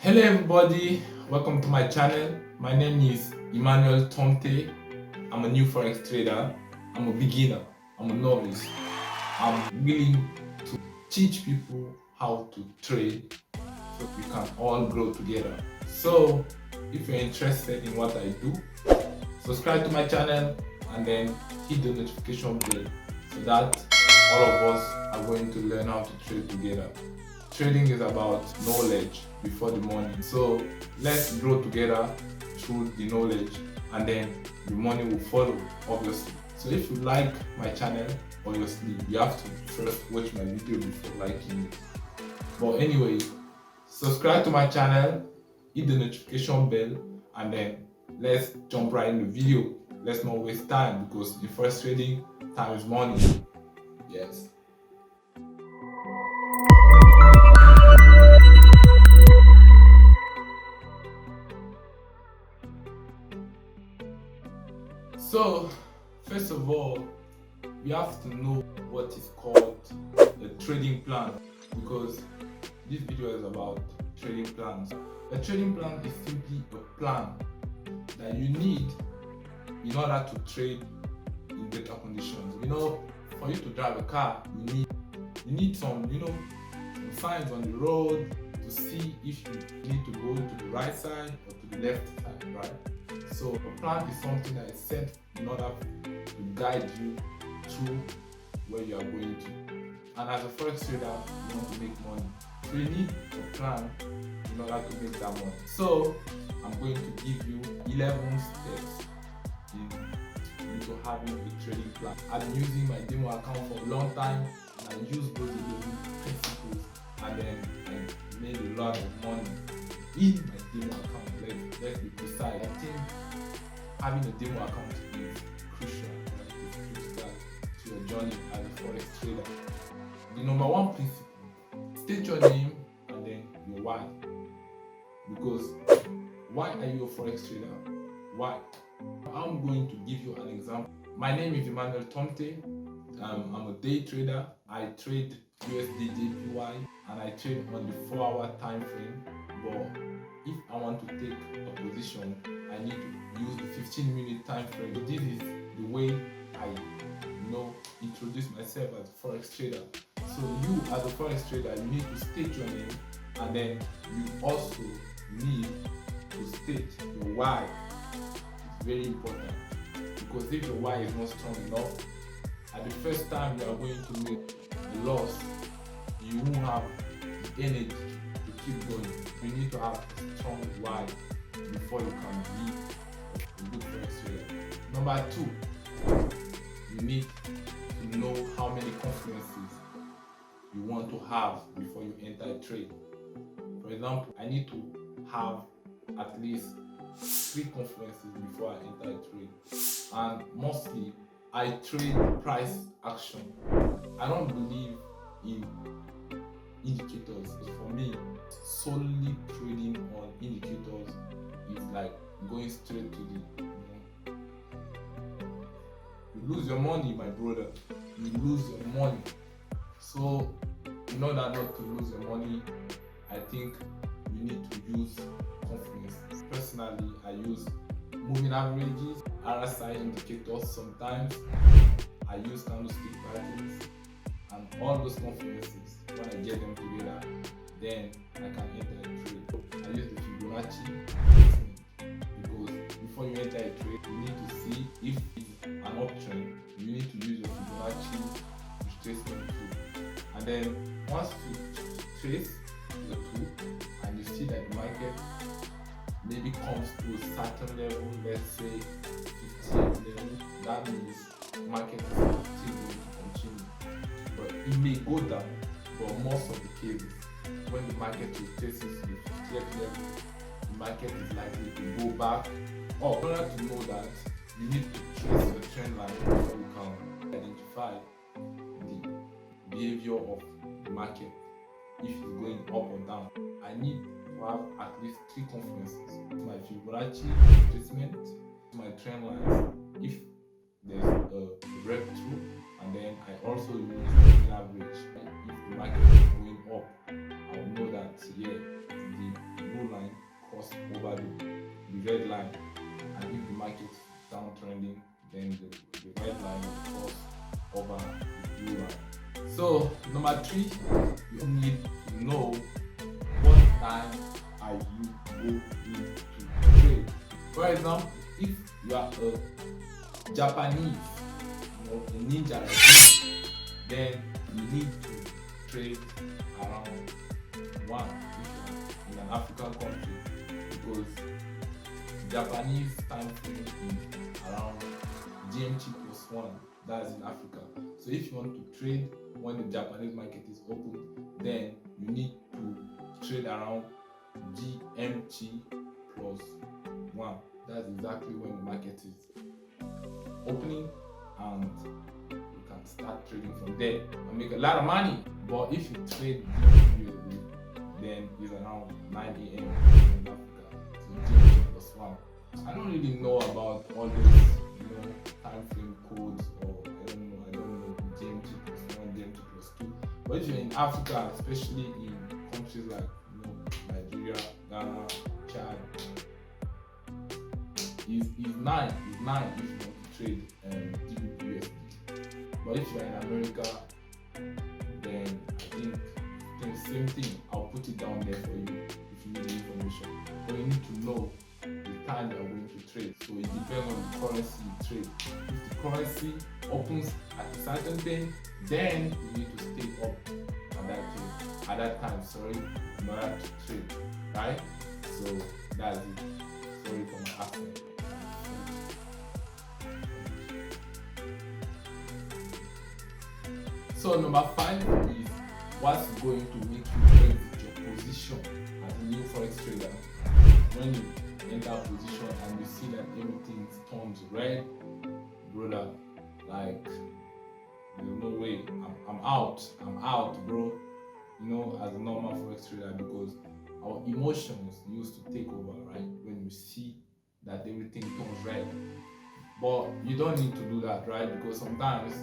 Hello everybody, welcome to my channel. My name is Emmanuel Tomte. I'm a new Forex trader. I'm a beginner. I'm a novice. I'm willing to teach people how to trade so we can all grow together. So if you're interested in what I do, subscribe to my channel and then hit the notification bell so that all of us are going to learn how to trade together. Trading is about knowledge before the money. So let's grow together through the knowledge and then the money will follow, obviously. So if you like my channel, obviously you have to first watch my video before liking it. But anyway, subscribe to my channel, hit the notification bell, and then let's jump right in the video. Let's not waste time because in Forex trading, time is money. Yes. So, first of all, we have to know what is called a trading plan because this video is about trading plans. A trading plan is simply a plan that you need in order to trade in better conditions. For you to drive a car, you need some signs on the road to see if you need to go to the right side or to the left side, right? So a plan is something that is set in order to guide you through where you are going to. And as a forex trader, you want to make money. So you need a plan in order to make that money. So I'm going to give you 11 steps into having a trading plan. I've been using my demo account for a long time and I use those 11 principles and then I made a lot of money in my demo account. Let's be precise. I think having a demo account is crucial. It's critical to your journey as a forex trader. The number one principle: state your name and then your why. Because why are you a forex trader? Why? I'm going to give you an example. My name is Emmanuel Tomte. I'm a day trader. I trade USD JPY and I trade on the 4-hour time frame. But if I want to take a position, I need to use the 15-minute time frame. This is the way I introduce myself as a forex trader. So you as a forex trader, you need to state your name and then you also need to state your why. It's very important because if your why is not strong enough, at the first time you are going to make a loss, you won't have the energy to keep going. You need to have a strong why before you can be a good forex trader. Number two, you need to know how many confluences you want to have before you enter a trade. For example, I need to have at least 3 confluences before I enter a trade. And mostly, I trade price action. I don't believe in indicators. For me, solely trading on indicators is like going straight to the you lose your money, my brother. You lose your money. So in order not to lose your money, I think you need to use confluence. Personally, I use moving averages, RSI indicators sometimes. I use candlestick patterns and all those confluences. When I get them together, then I can enter a trade. I use the Fibonacci because before you enter a trade, you need to see if it's an uptrend. You need to use your Fibonacci retracement tool. And then once you trace the tool and you see that the market maybe comes to a certain level, let's say 58 level, that means the market is still going to continue. But it may go down, but most of the cases, when the market retraces the 58 level, the market is likely to go back up. In order to know that, you need to trace the trend line so you can identify the behavior of the market, if it's going up or down. I need to have at least 3 confluences: my Fibonacci retracement, my trend lines, if there's a breakthrough, and then I also use the average. If the market is going up, I will know that the blue line over the red line, and if the market is downtrending, then the red line will cross over the blue line. So number 3, you need to know what time are you going to trade. For example, if you are a Japanese, a ninja like this, then you need to trade around 1 if you're in an African country, because Japanese time frame is around GMT plus 1, that's in Africa. So if you want to trade when the Japanese market is open, then you need to trade around GMT plus 1. That's exactly when the market is opening, and you can start trading from there and make a lot of money. But if you trade USD, then it's around 9 a.m. in Africa. So GMT plus 1. I don't really know about all those, time frame codes, or I don't know GMT plus 1, GMT plus 2. But if you're in Africa, especially in countries like Nigeria, Ghana, Chad, is 9 if you want to trade GBP. But if you're in America, then I think the same thing. I'll put it down there for you if you need the information. But you need to know the time you are going to trade. So it depends on the currency you trade. If the currency opens at a certain thing, then you need to stay up at that time, in order to trade, right? So that's it. Sorry for my accent. So number 5 is what's going to make you exit your position as a new forex trader. When you enter a position and you see that everything turns red, brother, like there's no way, I'm out, bro. As a normal forex trader, because our emotions used to take over, right? When you see that everything turns red. But you don't need to do that, right? Because sometimes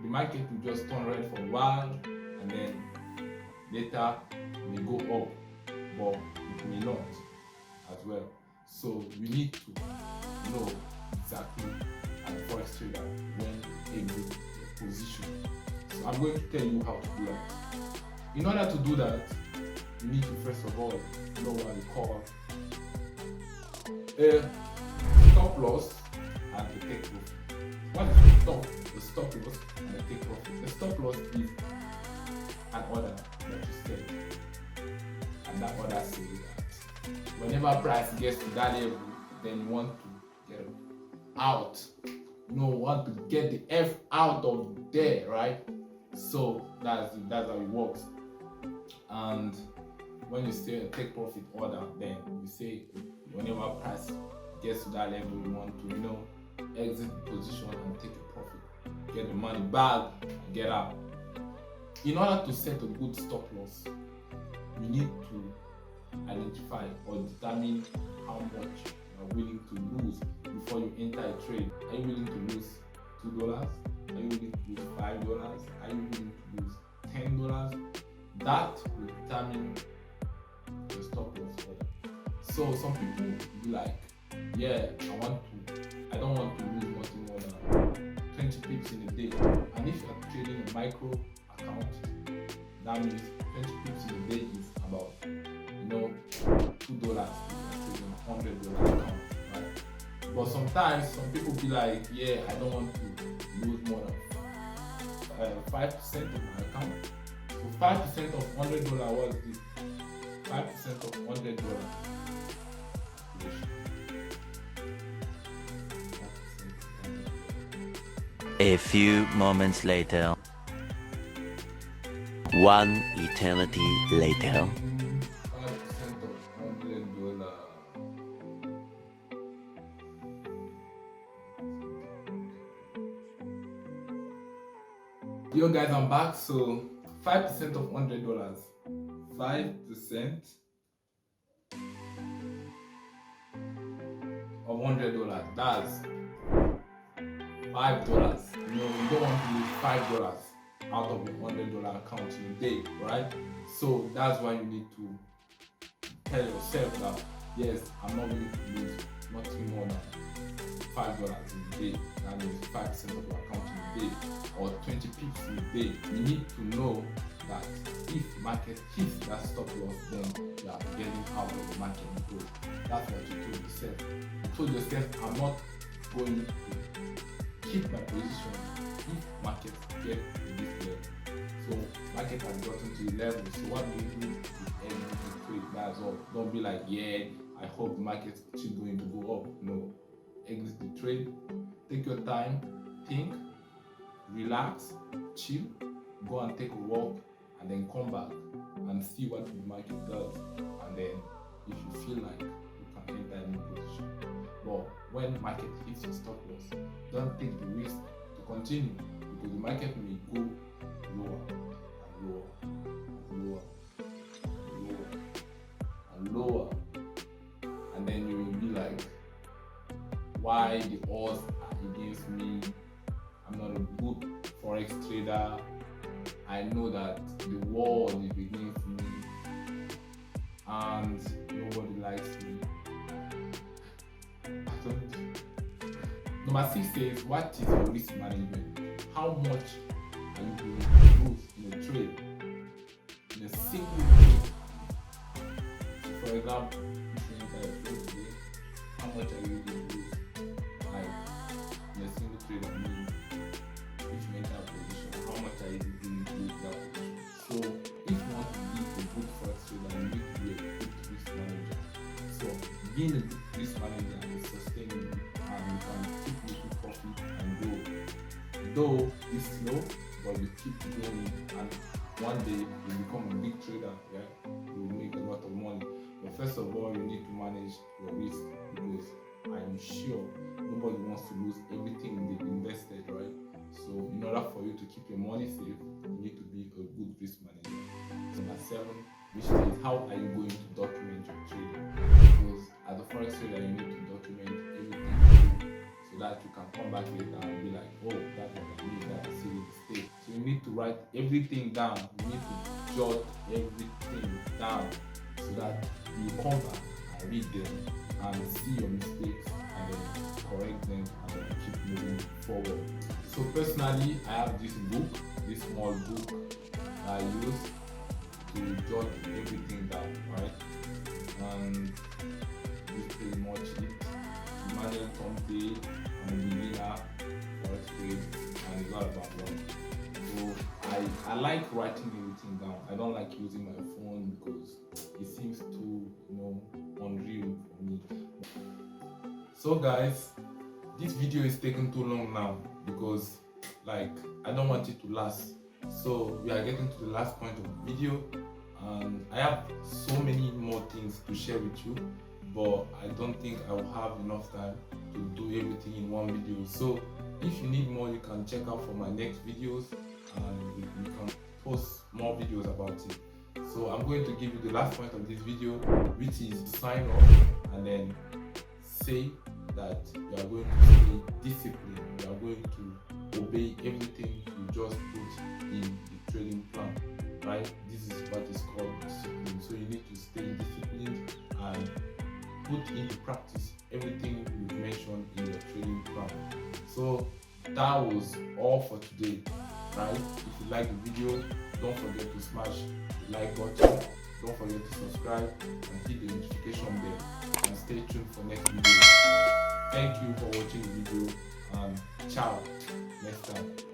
the market will just turn red for a while, and then later it may go up, but it may not as well. So you need to know exactly, as a forex trader, when to exit your position. So I'm going to tell you how to do that. In order to do that, you need to first of all know what we call a stop loss and a take profit. What is the stop loss and the take profit? The stop loss is an order that you set, and that order says that whenever price gets to that level, then you want to get out. Want to get the F out of there, right? So that's how it works. And when you say a take profit order, then you say whenever price gets to that level, you want to exit the position and take a profit, get the money back and get out. In order to set a good stop loss, you need to identify or determine how much you are willing to lose before you enter a trade. Are you willing to lose $2? Are you willing to lose $5? Are you willing to lose $10? That will determine the stop loss order. So some people will be like, yeah, I don't want to lose nothing more than 20 pips in a day. And if you are trading a micro account, that means 20 pips in a day is about $2 if you are trading $100 account, right? But sometimes some people be like, yeah, I don't want to lose more than 5% of my account. So 5% of $100, what is this? 5% of $100. A few moments later. One eternity later. 5% of $100. Yo guys, I'm back. So 5% of $100. 5% of $100. That's $5. You don't want to lose $5 out of your $100 account in a day, right? So that's why you need to tell yourself that yes, I'm not willing to lose nothing more than $5 in a day. That means 5% of your account in a day, or 20 pips in a day. You need to know that if market hits that stop loss, then you are getting out of the market, because that's what you told yourself. You told yourself, I'm not going to keep my position if market get to this level. So market has gotten to the level. So what do you do with every trade? That's all. Don't be like, yeah, I hope the market is still going to go up. No. Exit the trade. Take your time, think, relax, chill, go and take a walk, and then come back and see what the market does. And then if you feel like you can enter a new position. But when market hits your stop loss, don't take the risk to continue, because the market may go lower and lower and lower and lower and lower, and then you will be like, why the odds are against me? I'm not a good forex trader. I know that the world is against me and nobody likes me. Number 6 says, what is your risk management? How much are you going to lose in a trade? In a single trade. So for example, if you enter a trade today, how much are you going to lose? Like in a single trade, I mean, if you enter a position, how much are you going to lose that position? So if you want to be a good forex trader, you need to be a good risk manager. So being a good risk manager is sustainable, and you can keep making profit and grow. Though it's slow, but you keep going, and one day you become a big trader, right? You will make a lot of money. But first of all, you need to manage your risk, because I'm sure nobody wants to lose everything they've invested, right? So in order for you to keep your money safe, you need to be a good risk manager. Number 7, which is, how are you going to document your trading? Because as a forex trader, you need to document everything you do, so that you can come back later and be like, oh, that's what I need, that's a silly mistake. So you need to write everything down. You need to jot everything down, so that you come back and read them and see your mistakes and then correct them and then keep moving forward. So personally, I have this book, this small book I use to jot everything down, right? And it's pretty much it. Emmanuel Tomte, I'm a beginner, Forex Trading, and it's all about money. So I like writing everything down. I don't like using my phone because it seems too, unreal for me. So guys, this video is taking too long now, because I don't want it to last. So we are getting to the last point of the video, and I have so many more things to share with you, but I don't think I will have enough time to do everything in one video. So if you need more, you can check out for my next videos, and you can post more videos about it. So I'm going to give you the last point of this video, which is sign up and then say that you are going to stay disciplined. You are going to obey everything you just put in the trading plan, right? This is what is called discipline. So you need to stay disciplined and put into practice everything you've mentioned in your trading plan. So that was all for today, right? If you like the video, don't forget to smash the like button, don't forget to subscribe and hit the notification bell, and stay tuned for next video. Thank you for watching the video, and ciao next time.